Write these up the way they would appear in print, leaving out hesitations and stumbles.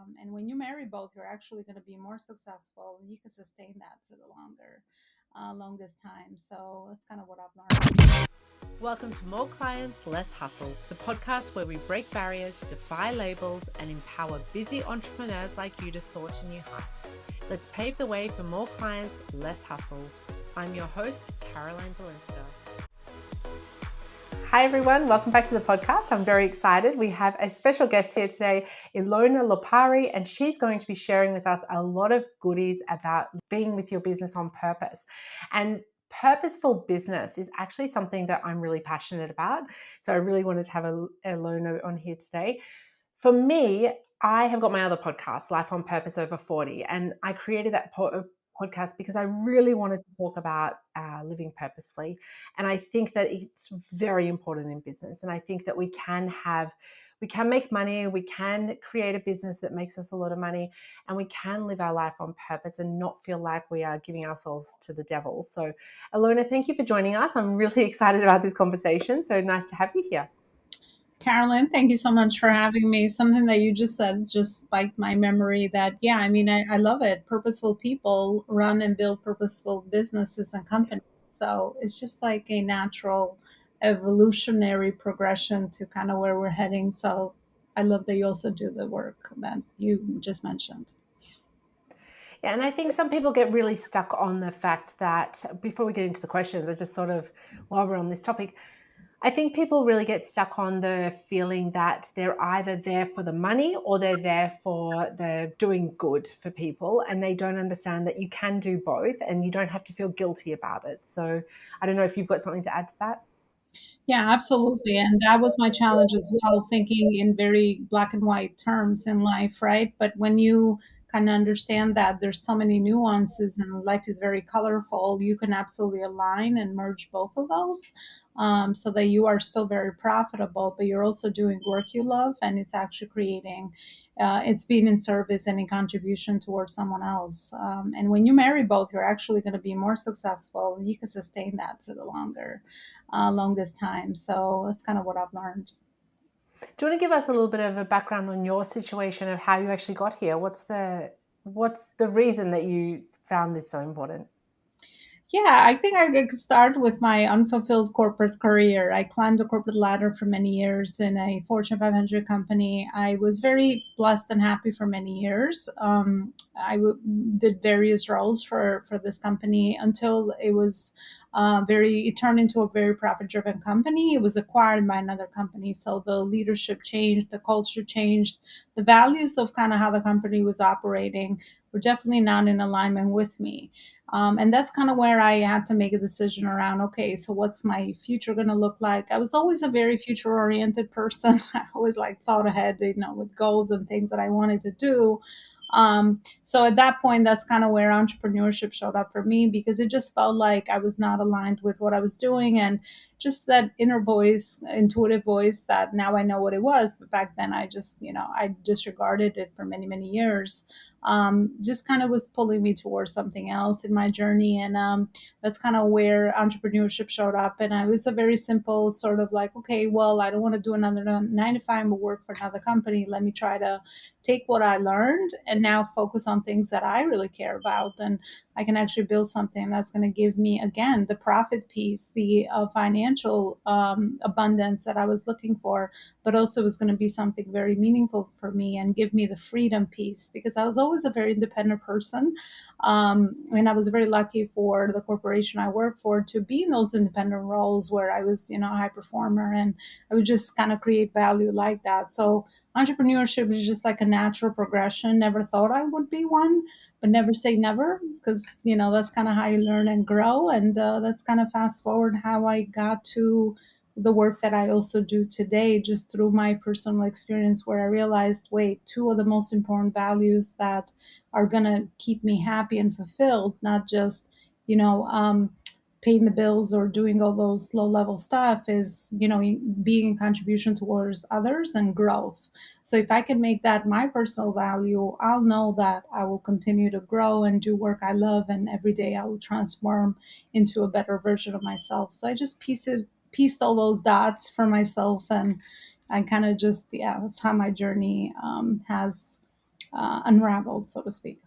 And when you marry both, you're actually going to be more successful. You can sustain that for the longest time. So that's kind of what I've learned. Welcome to More Clients, Less Hustle, the podcast where we break barriers, defy labels, and empower busy entrepreneurs like you to soar to new heights. Let's pave the way for more clients, less hustle. I'm your host, Caroline Balinska. Hi everyone, welcome back to the podcast. I'm very excited. We have a special guest here today, Elona Lopari, and she's going to be sharing with us a lot of goodies about being with your business on purpose. And purposeful business is actually something that I'm really passionate about. So I really wanted to have Elona on here today. For me, I have got my other podcast, Life on Purpose Over 40, and I created that podcast because I really wanted to talk about living purposefully. And I think that it's very important in business. And I think that we can make money, we can create a business that makes us a lot of money, and we can live our life on purpose and not feel like we are giving ourselves to the devil. So, Elona, thank you for joining us. I'm really excited about this conversation. So nice to have you here. Carolyn, thank you so much for having me. Something that you just said just spiked my memory that, yeah, I mean, I love it. Purposeful people run and build purposeful businesses and companies. So it's just like a natural evolutionary progression to kind of where we're heading. So I love that you also do the work that you just mentioned. Yeah, and I think some people get really stuck on the fact that, before we get into the questions, I just sort of, while we're on this topic, I think people really get stuck on the feeling that they're either there for the money or they're there for the doing good for people, and they don't understand that you can do both and you don't have to feel guilty about it. So I don't know if you've got something to add to that. Yeah, absolutely. And that was my challenge as well, thinking in very black and white terms in life, right? But when you kind of understand that there's so many nuances and life is very colorful, you can absolutely align and merge both of those, so that you are still very profitable, but you're also doing work you love and it's actually creating. It's being in service and in contribution towards someone else. And when you marry both, you're actually going to be more successful. You can sustain that for the longest time. So that's kind of what I've learned. Do you want to give us a little bit of a background on your situation of how you actually got here? What's the reason that you found this so important? Yeah, I think I could start with my unfulfilled corporate career. I climbed the corporate ladder for many years in a Fortune 500 company. I was very blessed and happy for many years. Did various roles for this company until it turned into a very profit driven company. It was acquired by another company. So the leadership changed, the culture changed, the values of kind of how the company was operating were definitely not in alignment with me. And that's kind of where I had to make a decision around, okay, so what's my future going to look like? I was always a very future oriented person. I always like thought ahead, with goals and things that I wanted to do. So at that point, that's kind of where entrepreneurship showed up for me, because it just felt like I was not aligned with what I was doing. And just that inner voice, intuitive voice that now I know what it was. But back then I just, I disregarded it for many, many years. Just kind of was pulling me towards something else in my journey. And that's kind of where entrepreneurship showed up. And I was a very simple sort of like, okay, well, I don't want to do another 9 to 5 but work for another company. Let me try to take what I learned and now focus on things that I really care about. And I can actually build something that's going to give me, again, the profit piece, the financial abundance that I was looking for, but also was going to be something very meaningful for me and give me the freedom piece, because I was always a very independent person. And I was very lucky for the corporation I worked for to be in those independent roles where I was, a high performer, and I would just kind of create value like that. So entrepreneurship is just like a natural progression. Never thought I would be one, but never say never, because that's kind of how you learn and grow. And that's kind of fast forward how I got to the work that I also do today, just through my personal experience, where I realized, wait, two of the most important values that are going to keep me happy and fulfilled, not just paying the bills or doing all those low level stuff, is being in contribution towards others and growth. So if I can make that my personal value, I'll know that I will continue to grow and do work I love, and every day I will transform into a better version of myself. So I just pieced all those dots for myself, and I kind of just, yeah, that's how my journey has unraveled, so to speak.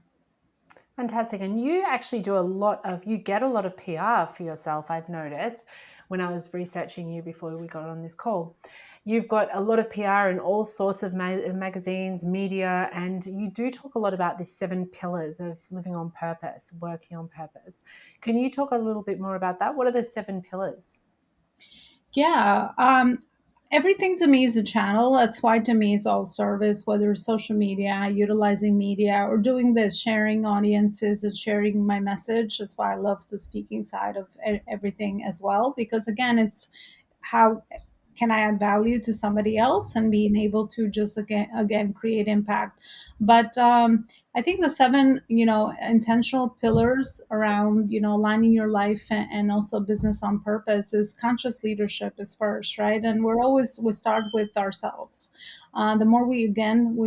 Fantastic. And you actually you get a lot of PR for yourself, I've noticed when I was researching you before we got on this call. You've got a lot of PR in all sorts of magazines, media, and you do talk a lot about the 7 pillars of living on purpose, working on purpose. Can you talk a little bit more about that? What are the 7 pillars? Yeah. Everything to me is a channel. That's why to me it's all service, whether it's social media, utilizing media, or doing this, sharing audiences and sharing my message. That's why I love the speaking side of everything as well, because again, it's how can I add value to somebody else and being able to just again create impact. But I think the 7, intentional pillars around, aligning your life and also business on purpose is conscious leadership is first, right? And we start with ourselves. The more we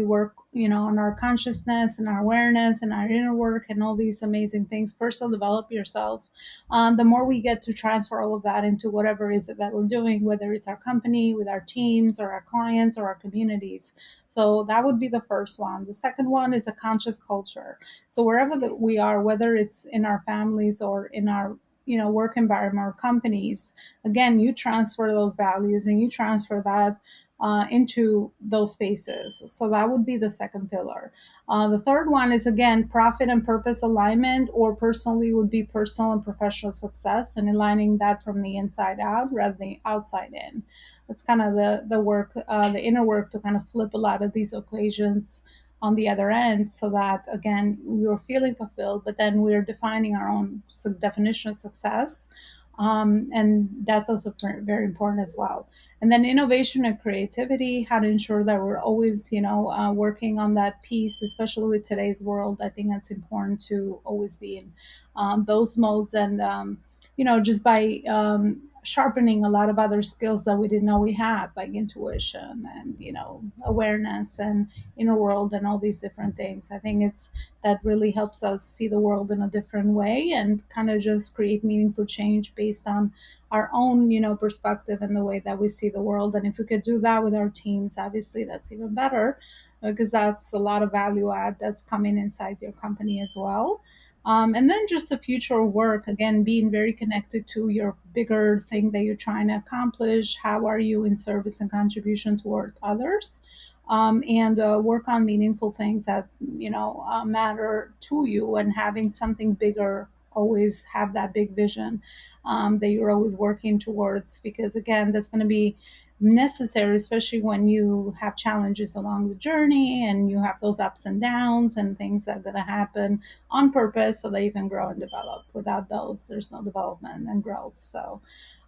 work, on our consciousness and our awareness and our inner work and all these amazing things, personal develop yourself, the more we get to transfer all of that into whatever is it that we're doing, whether it's our company, with our teams, or our clients, or our communities. So that would be the first one. The second one is a conscious culture. So wherever that we are, whether it's in our families or in our work environment or companies, again, you transfer those values and you transfer that into those spaces. So that would be the second pillar. The third one is again profit and purpose alignment, or personally would be personal and professional success, and aligning that from the inside out rather than the outside in. That's kind of the work, the inner work, to kind of flip a lot of these equations on the other end, so that again we're feeling fulfilled, but then we're defining our own definition of success, and that's also very important as well. And then innovation and creativity, how to ensure that we're always working on that piece, especially with today's world. I think that's important to always be in those modes, and just by sharpening a lot of other skills that we didn't know we had, like intuition and awareness and inner world and all these different things. I think it's that really helps us see the world in a different way and kind of just create meaningful change based on our own perspective and the way that we see the world. And if we could do that with our teams, obviously that's even better, because that's a lot of value add that's coming inside your company as well. And then just the future of work, again, being very connected to your bigger thing that you're trying to accomplish. How are you in service and contribution toward others? And work on meaningful things that matter to you, and having something bigger, always have that big vision that you're always working towards, because again, that's going to be necessary, especially when you have challenges along the journey and you have those ups and downs and things that are going to happen on purpose so that you can grow and develop. Without those, there's no development and growth. So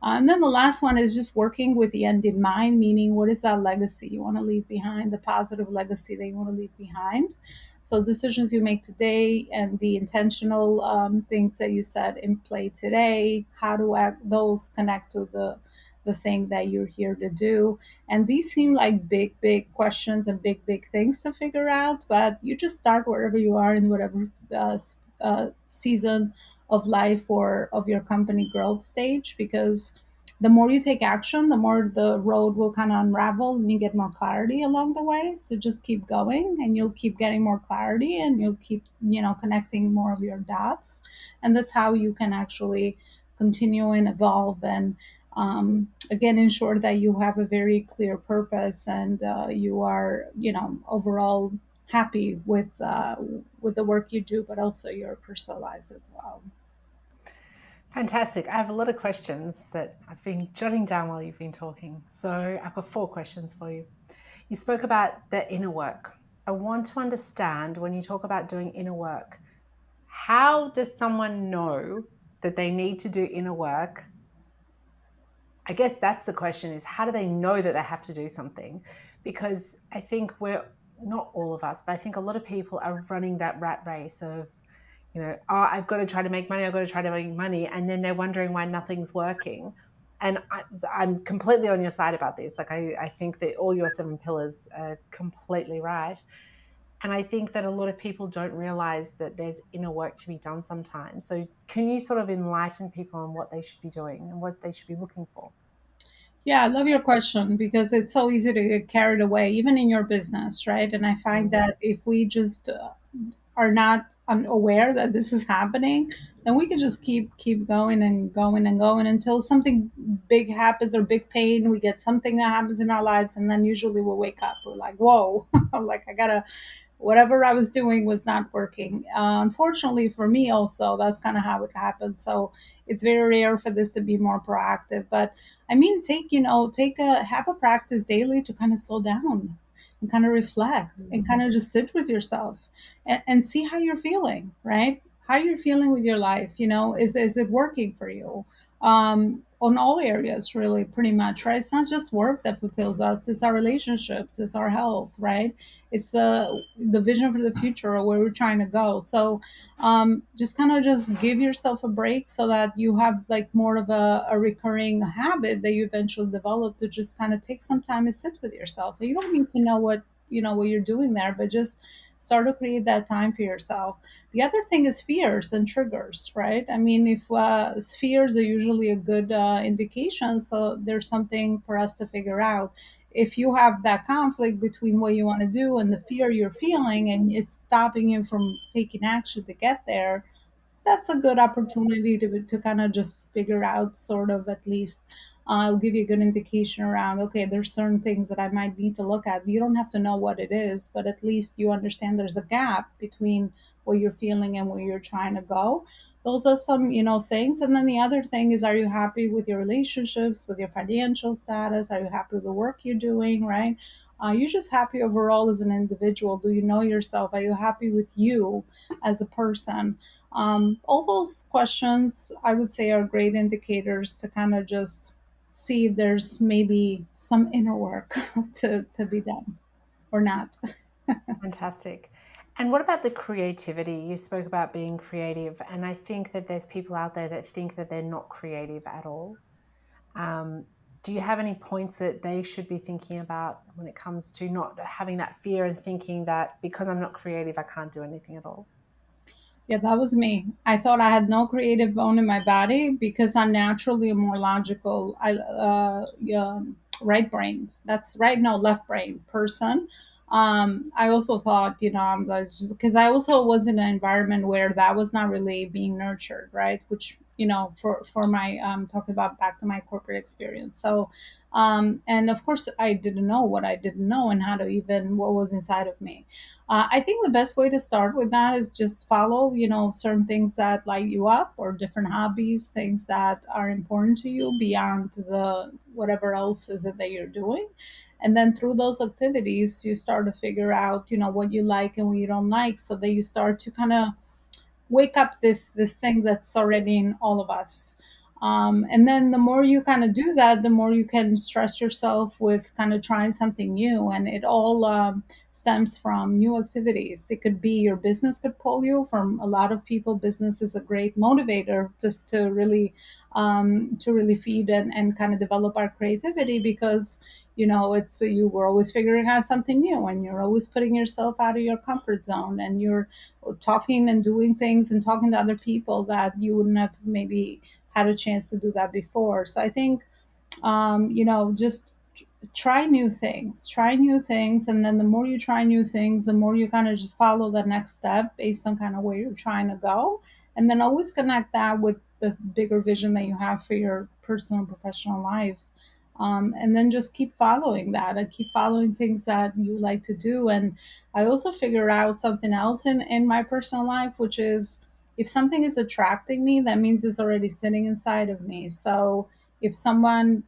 and then the last one is just working with the end in mind, meaning what is that legacy you want to leave behind, the positive legacy that you want to leave behind. So decisions you make today and the intentional things that you set in play today, how do those connect to the thing that you're here to do? And these seem like big questions and big things to figure out, but you just start wherever you are in whatever season of life or of your company growth stage, because the more you take action, the more the road will kind of unravel and you get more clarity along the way. So just keep going and you'll keep getting more clarity and you'll keep, connecting more of your dots. And that's how you can actually continue and evolve and again ensure that you have a very clear purpose and you are, overall happy with the work you do, but also your personal lives as well. Fantastic. I have a lot of questions that I've been jotting down while you've been talking. So I've got 4 questions for you. You spoke about the inner work. I want to understand, when you talk about doing inner work, how does someone know that they need to do inner work? I guess that's the question, is how do they know that they have to do something? Because I think we're, not all of us, but I think a lot of people are running that rat race of, oh, I've got to try to make money, I've got to try to make money. And then they're wondering why nothing's working. And I'm completely on your side about this. Like, I think that all your 7 pillars are completely right. And I think that a lot of people don't realize that there's inner work to be done sometimes. So can you sort of enlighten people on what they should be doing and what they should be looking for? Yeah, I love your question because it's so easy to get carried away, even in your business, right? And I find Mm. that if we just are not unaware that this is happening, then we can just keep going and going and going until something big happens or big pain. We get something that happens in our lives, and then usually we'll wake up. We're like, "Whoa!" Like I gotta whatever I was doing was not working. Unfortunately for me, also, that's kind of how it happened. So it's very rare for this to be more proactive. But I mean, take a have a practice daily to kind of slow down and kind of reflect and kind of just sit with yourself and see how you're feeling, right? How you're feeling with your life. Is it working for you? On all areas, really, pretty much, right? It's not just work that fulfills us; it's our relationships, it's our health, right? It's the vision for the future or where we're trying to go. So just kind of just give yourself a break so that you have like more of a recurring habit that you eventually develop to just kind of take some time and sit with yourself. You don't need to know what you're doing there, but just start to create that time for yourself. The other thing is fears and triggers, right? I mean, if fears are usually a good indication, so there's something for us to figure out. If you have that conflict between what you want to do and the fear you're feeling, and it's stopping you from taking action to get there, that's a good opportunity to kind of just figure out sort of at least I'll give you a good indication around, okay, there's certain things that I might need to look at. You don't have to know what it is, but at least you understand there's a gap between what you're feeling and where you're trying to go. Those are some things. And then the other thing is, are you happy with your relationships, with your financial status? Are you happy with the work you're doing, right? You're just happy overall as an individual. Do you know yourself? Are you happy with you as a person? All those questions, I would say, are great indicators to kind of just see if there's maybe some inner work to be done or not. Fantastic. And what about the creativity? You spoke about being creative, and I think that there's people out there that think that they're not creative at all. Um, do you have any points that they should be thinking about when it comes to not having that fear and thinking that because I'm not creative, I can't do anything at all? Yeah, that was me. I thought I had no creative bone in my body because I'm naturally a more logical, yeah, right brain. That's right, no, left brain person. I also thought, I'm because I also was in an environment where that was not really being nurtured, right? Which, for my talking about back to my corporate experience. So, and of course, I didn't know what I didn't know and how to even what was inside of me. I think the best way to start with that is just follow, certain things that light you up or different hobbies, things that are important to you beyond the whatever else is it that you're doing. And then through those activities, you start to figure out, what you like and what you don't like, so that you start to kind of wake up this thing that's already in all of us. And then the more you kind of do that, the more you can stress yourself with kind of trying something new. And it all stems from new activities. It could be your business could pull you from a lot of people. Business is a great motivator just to really feed and kind of develop our creativity, because it's you were always figuring out something new, and you're always putting yourself out of your comfort zone, and you're talking and doing things and talking to other people that you wouldn't have maybe had a chance to do that before. So I think, just try new things. And then the more you try new things, the more you kind of just follow the next step based on kind of where you're trying to go. And then always connect that with the bigger vision that you have for your personal and professional life. And then just keep following that and keep following things that you like to do. And I also figure out something else in my personal life, which is, if something is attracting me, that means it's already sitting inside of me. So if someone,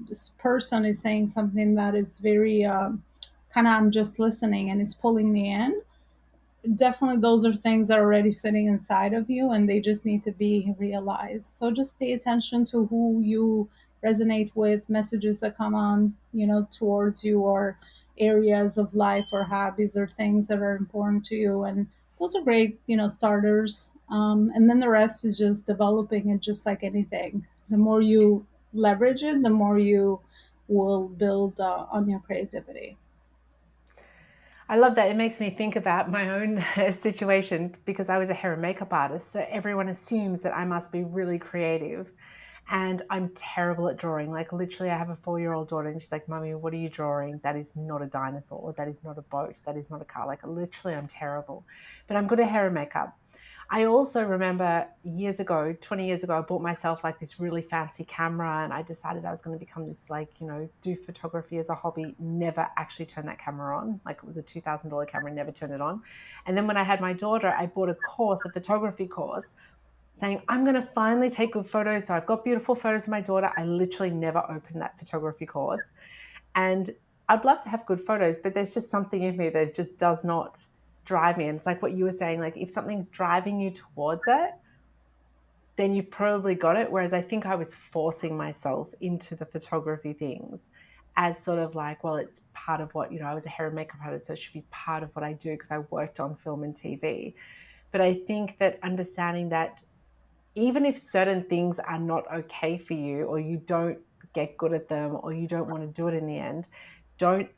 this person is saying something that is very kind of, I'm just listening and it's pulling me in, definitely those are things that are already sitting inside of you and they just need to be realized. So just pay attention to who you resonate with, messages that come on, towards you, or areas of life or hobbies or things that are important to you. And those are great, starters. And then the rest is just developing it, just like anything. The more you leverage it, the more you will build on your creativity. I love that. It makes me think about my own situation because I was a hair and makeup artist. So everyone assumes that I must be really creative. And I'm terrible at drawing. Like literally, I have a 4-year-old daughter, and she's like, "Mummy, what are you drawing? That is not a dinosaur. That is not a boat. That is not a car." Like literally, I'm terrible. But I'm good at hair and makeup. I also remember years ago, 20 years ago, I bought myself like this really fancy camera, and I decided I was going to become this, like, do photography as a hobby. Never actually turned that camera on. Like it was a $2,000 camera, never turned it on. And then when I had my daughter, I bought a course, a photography course, saying, I'm going to finally take good photos. So I've got beautiful photos of my daughter. I literally never opened that photography course. And I'd love to have good photos, but there's just something in me that just does not drive me. And it's like what you were saying, like if something's driving you towards it, then you've probably got it. Whereas I think I was forcing myself into the photography things as sort of like, well, it's part of what, I was a hair and makeup artist, so it should be part of what I do because I worked on film and TV. But I think that understanding that even if certain things are not okay for you, or you don't get good at them, or you don't want to do it in the end, don't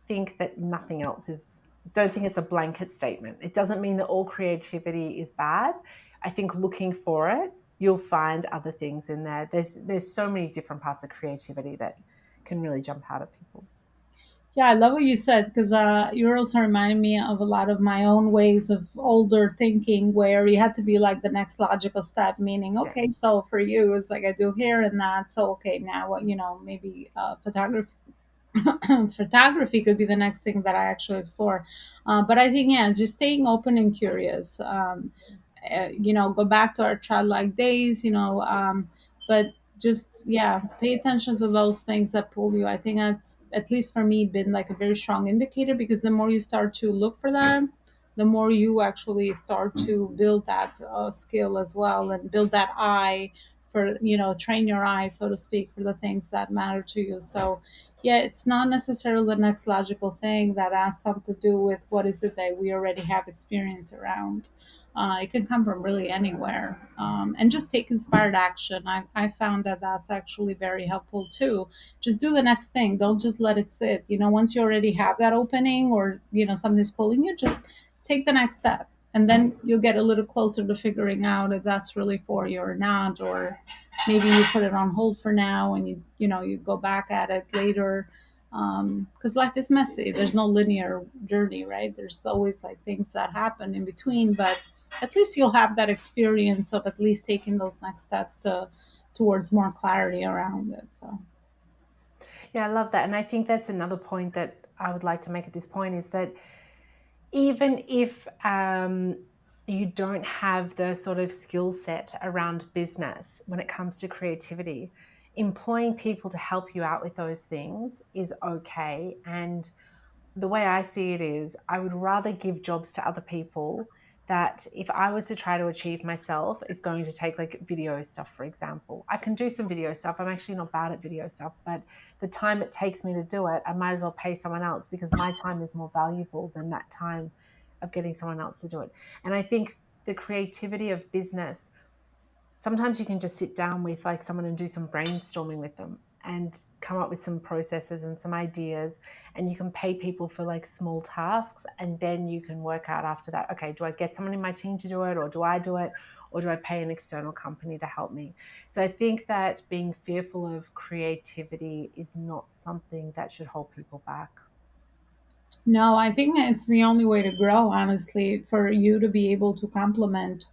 think that nothing else is, don't think it's a blanket statement. It doesn't mean that all creativity is bad. I think looking for it, you'll find other things in there. There's so many different parts of creativity that can really jump out at people. Yeah, I love what you said because you're also reminding me of a lot of my own ways of older thinking where you had to be like the next logical step, meaning, Yeah. okay, so for you, it's like I do here and that. So, okay, now what, maybe photography. Photography could be the next thing that I actually explore. But I think, yeah, just staying open and curious. Go back to our childlike days, but just, yeah, pay attention to those things that pull you. I think that's, at least for me, been like a very strong indicator because the more you start to look for them, the more you actually start to build that skill as well and build that eye for, train your eye, so to speak, for the things that matter to you. So, yeah, it's not necessarily the next logical thing that has something to do with what is it that we already have experience around. It can come from really anywhere. And just take inspired action. I found that that's actually very helpful too. Just do the next thing. Don't just let it sit. Once you already have that opening or, something's pulling you, just take the next step. And then you'll get a little closer to figuring out if that's really for you or not, or maybe you put it on hold for now and you go back at it later, because life is messy. There's no linear journey, right? There's always like things that happen in between, but at least you'll have that experience of at least taking those next steps towards more clarity around it. So Yeah, I love that. And I think that's another point that I would like to make at this point is that even if you don't have the sort of skill set around business when it comes to creativity, employing people to help you out with those things is okay. And the way I see it is I would rather give jobs to other people that if I was to try to achieve myself, it's going to take like video stuff, for example. I can do some video stuff. I'm actually not bad at video stuff, but the time it takes me to do it, I might as well pay someone else because my time is more valuable than that time of getting someone else to do it. And I think the creativity of business, sometimes you can just sit down with like someone and do some brainstorming with them and come up with some processes and some ideas, and you can pay people for like small tasks, and then you can work out after that, okay, do I get someone in my team to do it, or do I do it, or do I pay an external company to help me? So I think that being fearful of creativity is not something that should hold people back. no, I think it's the only way to grow, honestly, for you to be able to complement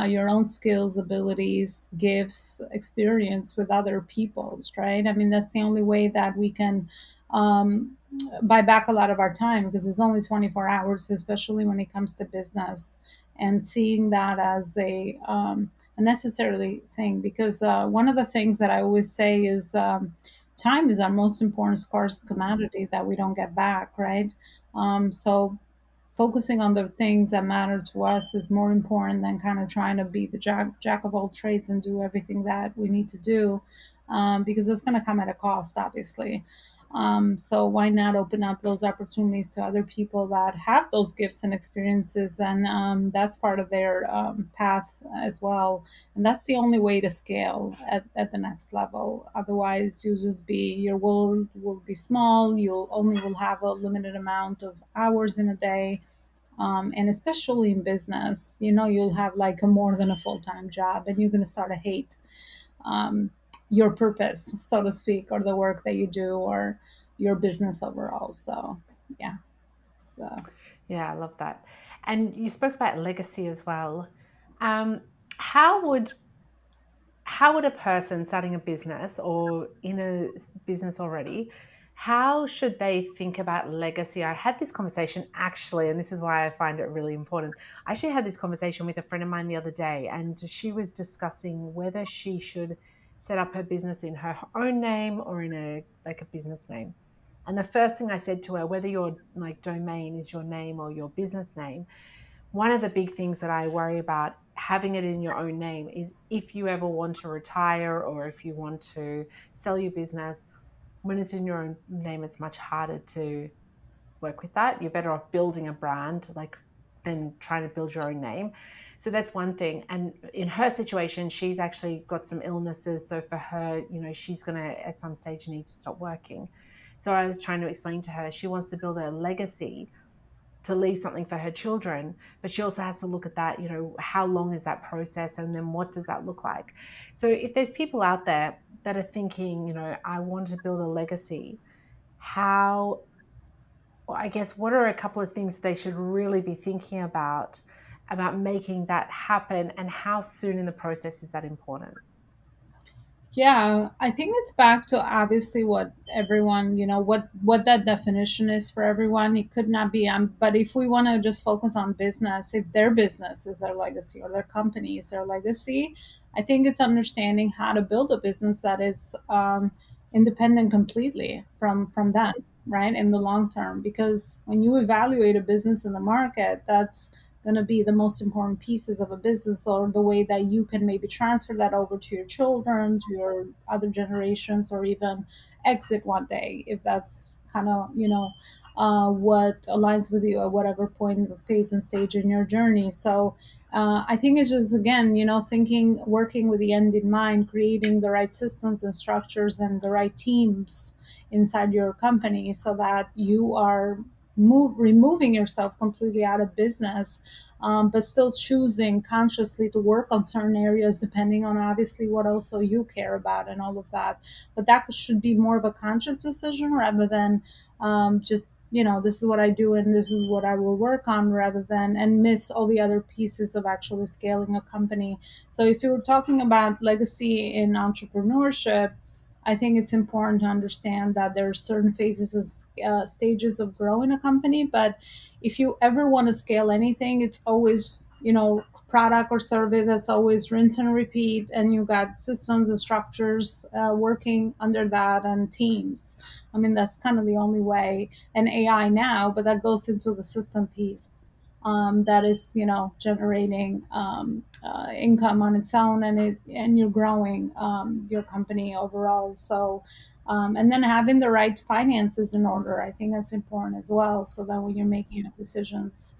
your own skills, abilities, gifts, experience with other people's, right? I mean, that's the only way that we can um, buy back a lot of our time because it's only 24 hours, especially when it comes to business, and seeing that as a necessary thing. Because one of the things that I always say is time is our most important scarce commodity that we don't get back, right? So focusing on the things that matter to us is more important than kind of trying to be the jack of all trades and do everything that we need to do, because that's going to come at a cost, obviously. So why not open up those opportunities to other people that have those gifts and experiences, and that's part of their path as well. And that's the only way to scale at the next level. Otherwise, you'll just be, your world will be small. You'll only will have a limited amount of hours in a day, and especially in business, you'll have like a more than a full-time job, and you're going to start to hate your purpose, so to speak, or the work that you do, or your business overall. So yeah, it's, Yeah, I love that. And you spoke about legacy as well. Um, how would how would a person starting a business or in a business already, how should they think about legacy? I had this conversation actually, and this is why I find it really important. I actually had this conversation with a friend of mine the other day, and she was discussing whether she should set up her business in her own name or in a like a business name. And the first thing I said to her, whether your like domain is your name or your business name, one of the big things that I worry about having it in your own name is if you ever want to retire or if you want to sell your business, when it's in your own name, it's much harder to work with that. You're better off building a brand like than trying to build your own name. So that's one thing. And in her situation, she's actually got some illnesses. So for her, she's going to at some stage need to stop working. So I was trying to explain to her, she wants to build a legacy to leave something for her children, but she also has to look at that, how long is that process and then what does that look like? So if there's people out there that are thinking, I want to build a legacy, how, I guess, what are a couple of things they should really be thinking about making that happen, and how soon in the process is that important? yeah, I think it's back to obviously what everyone, what that definition is for everyone. It could not be, but if we want to just focus on business, if their business is their legacy or their company is their legacy, I think it's understanding how to build a business that is independent completely from them, right, in the long term. Because when you evaluate a business in the market, that's going to be the most important pieces of a business, or the way that you can maybe transfer that over to your children, to your other generations, or even exit one day if that's kind of what aligns with you at whatever point, phase, and stage in your journey. So I think it's just, again, thinking, working with the end in mind, creating the right systems and structures and the right teams inside your company, so that you are removing yourself completely out of business, but still choosing consciously to work on certain areas depending on obviously what also you care about and all of that. But that should be more of a conscious decision rather than just, this is what I do and this is what I will work on, rather than and miss all the other pieces of actually scaling a company. So if you were talking about legacy in entrepreneurship, I think it's important to understand that there are certain phases, stages of growing a company. But if you ever want to scale anything, it's always, product or service that's always rinse and repeat. And you got systems and structures working under that, and teams. I mean, that's kind of the only way. And AI now, but that goes into the system piece. That is, generating income on its own, and you're growing your company overall. So, and then having the right finances in order, I think that's important as well. So that when you're making decisions,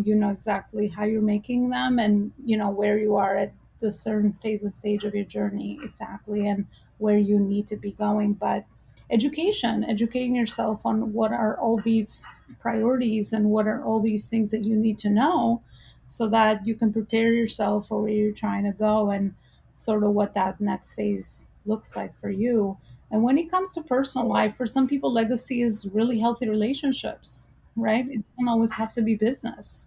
you know exactly how you're making them, and where you are at the certain phase and stage of your journey exactly, and where you need to be going. But educating yourself on what are all these priorities and what are all these things that you need to know, so that you can prepare yourself for where you're trying to go, and sort of what that next phase looks like for you. And when it comes to personal life, for some people, legacy is really healthy relationships, right? It doesn't always have to be business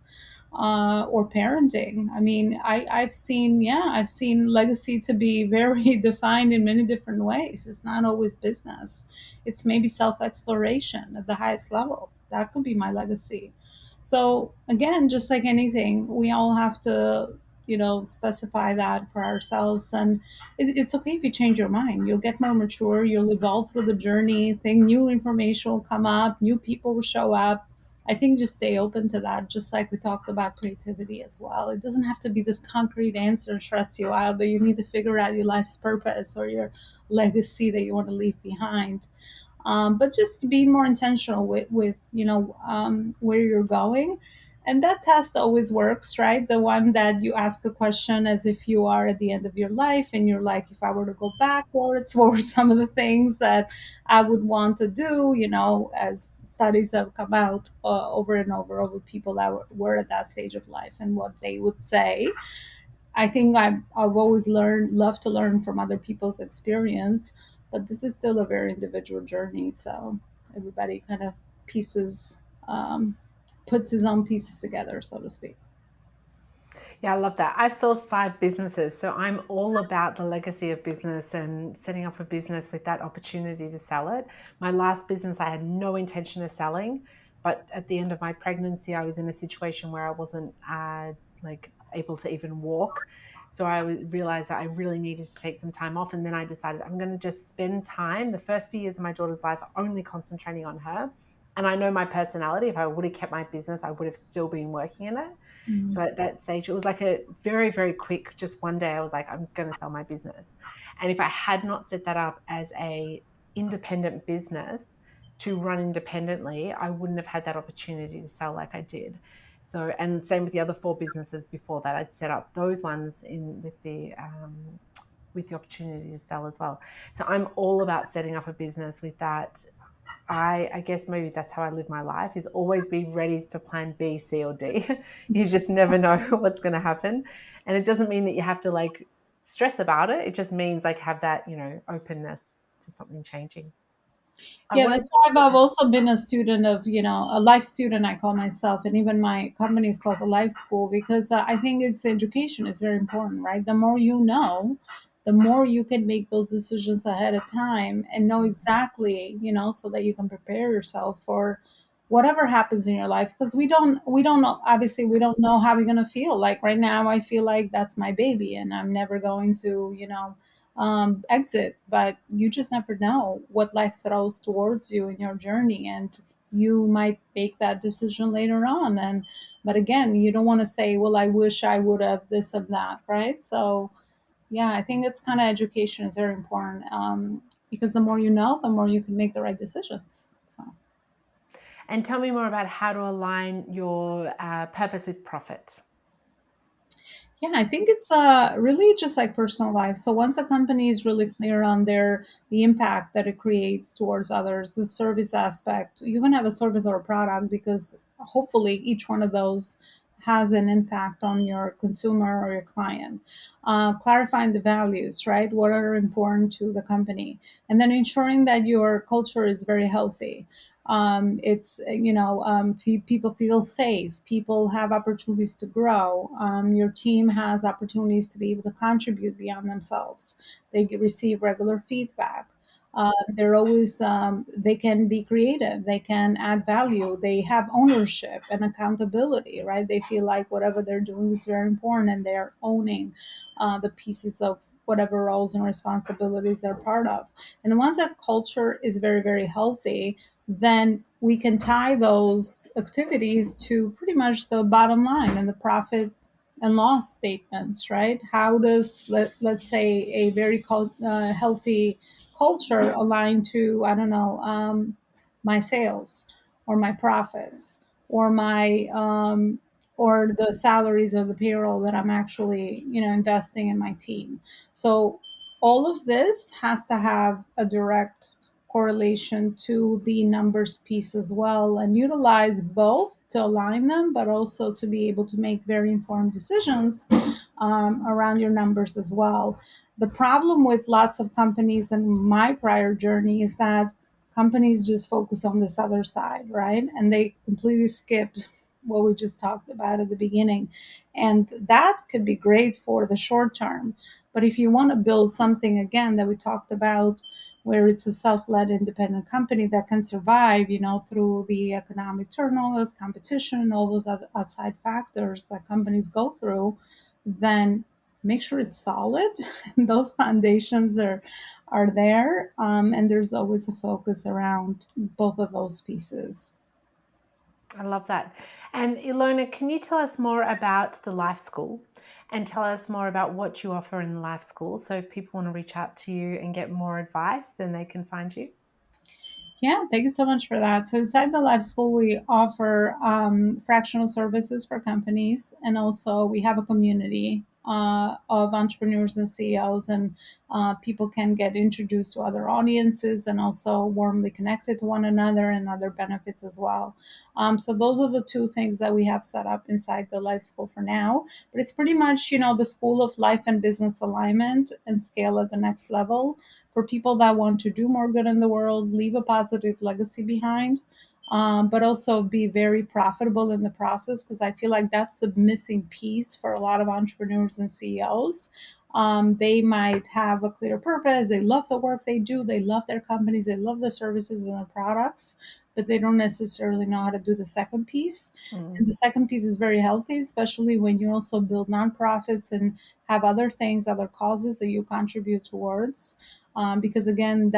or parenting. I mean, I've seen legacy to be very defined in many different ways. It's not always business. It's maybe self exploration at the highest level. That could be my legacy. So again, just like anything, we all have to, specify that for ourselves. And it's okay if you change your mind. You'll get more mature. You'll evolve through the journey. Thing new information will come up. New people will show up. I think just stay open to that, just like we talked about creativity as well. It doesn't have to be this concrete answer stress you out that you need to figure out your life's purpose or your legacy that you want to leave behind. But just being more intentional with where you're going. And that test always works, right? The one that you ask a question as if you are at the end of your life and you're like, if I were to go backwards, what were some of the things that I would want to do, as studies have come out over and over people that were at that stage of life, and what they would say. I think I've always love to learn from other people's experience, but this is still a very individual journey. So everybody kind of pieces, um, puts his own pieces together, so to speak. Yeah, I love that. I've sold 5 businesses, so I'm all about the legacy of business and setting up a business with that opportunity to sell it. My last business, I had no intention of selling, but at the end of my pregnancy, I was in a situation where I wasn't like able to even walk. So I realized that I really needed to take some time off, and then I decided I'm going to just spend time. The first few years of my daughter's life, only concentrating on her. And I know my personality. If I would have kept my business, I would have still been working in it. Mm. So at that stage, it was like a very, very quick, just one day I was like, I'm going to sell my business. And if I had not set that up as a independent business to run independently, I wouldn't have had that opportunity to sell like I did. So, and same with the other 4 businesses before that, I'd set up those ones in with the opportunity to sell as well. So I'm all about setting up a business with that. I guess maybe that's how I live my life, is always be ready for plan B, C, or D. You just never know what's going to happen. And it doesn't mean that you have to like stress about it. It just means like have that, openness to something changing. I Yeah, wanted that's to why I've also been a student of, a life student, I call myself, and even my company is called a life school because I think it's education is very important, right? The more you know, the more you can make those decisions ahead of time and know exactly, so that you can prepare yourself for whatever happens in your life because we don't know, obviously we don't know how we're going to feel. Like right now I feel like that's my baby and I'm never going to, exit, but you just never know what life throws towards you in your journey, and you might make that decision later on. And but again, you don't want to say, "Well, I wish I would have this and that," right? So, yeah, I think it's kind of education is very important because the more you know, the more you can make the right decisions. So. And tell me more about how to align your purpose with profit. Yeah, I think it's really just like personal life. So once a company is really clear on the impact that it creates towards others, the service aspect, you can have a service or a product because hopefully each one of those has an impact on your consumer or your client. Clarifying the values, right? What are important to the company, and then ensuring that your culture is very healthy. It's people feel safe, people have opportunities to grow, your team has opportunities to be able to contribute beyond themselves, receive regular feedback, they're always they can be creative, they can add value, they have ownership and accountability, right? They feel like whatever they're doing is very important and they're owning the pieces of whatever roles and responsibilities they're part of. And once that culture is very, very healthy, then we can tie those activities to pretty much the bottom line and the profit and loss statements, right? How does, let's say, a very healthy culture align to, I don't know, my sales or my profits or my or the salaries of the payroll that I'm actually, investing in my team. So all of this has to have a direct correlation to the numbers piece as well, and utilize both to align them, but also to be able to make very informed decisions around your numbers as well. The problem with lots of companies and my prior journey is that companies just focus on this other side, right? And they completely skipped what we just talked about at the beginning. And that could be great for the short term. But if you want to build something again that we talked about, where it's a self-led independent company that can survive, through the economic turmoils, competition, all those other outside factors that companies go through, then make sure it's solid. Those foundations are there, and there's always a focus around both of those pieces. I love that. And Ilona, can you tell us more about the Life School and tell us more about what you offer in the Life School? So if people want to reach out to you and get more advice, then they can find you. Yeah, thank you so much for that. So inside the Life School, we offer fractional services for companies, and also we have a community of entrepreneurs and CEOs, and people can get introduced to other audiences and also warmly connected to one another, and other benefits as well. So those are the two things that we have set up inside the Life School for now. But it's pretty much, the school of life and business alignment and scale at the next level for people that want to do more good in the world, leave a positive legacy behind, but also be very profitable in the process. Because I feel like that's the missing piece for a lot of entrepreneurs and CEOs. They might have a clear purpose. They love the work they do. They love their companies. They love the services and the products, but they don't necessarily know how to do the second piece. Mm. And the second piece is very healthy, especially when you also build nonprofits and have other things, other causes that you contribute towards. Because again,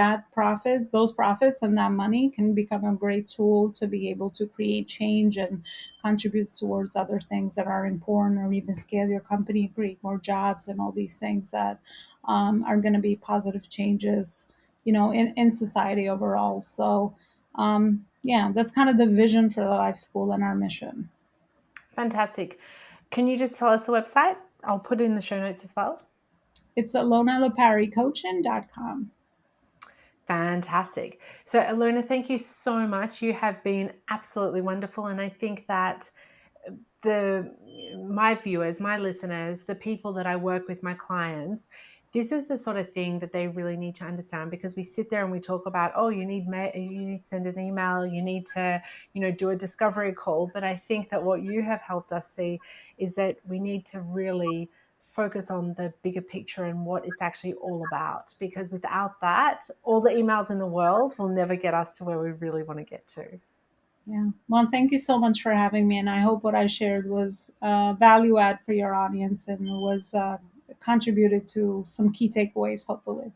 those profits and that money can become a great tool to be able to create change and contribute towards other things that are important, or even scale your company, create more jobs, and all these things that are going to be positive changes, in society overall. So, yeah, that's kind of the vision for the Life School and our mission. Fantastic. Can you just tell us the website? I'll put it in the show notes as well. It's elonaloparicoaching.com. Fantastic. So, Elona, thank you so much. You have been absolutely wonderful. And I think that the my viewers, my listeners, the people that I work with, my clients, this is the sort of thing that they really need to understand, because we sit there and we talk about, oh, you need to send an email, you need to, do a discovery call. But I think that what you have helped us see is that we need to really focus on the bigger picture and what it's actually all about, because without that, all the emails in the world will never get us to where we really want to get to. Yeah. Well, thank you so much for having me. And I hope what I shared was value add for your audience and was contributed to some key takeaways, hopefully.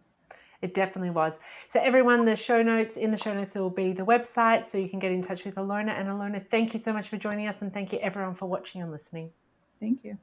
It definitely was. So everyone, in the show notes, there will be the website so you can get in touch with Elona. And Elona, thank you so much for joining us, and thank you everyone for watching and listening. Thank you.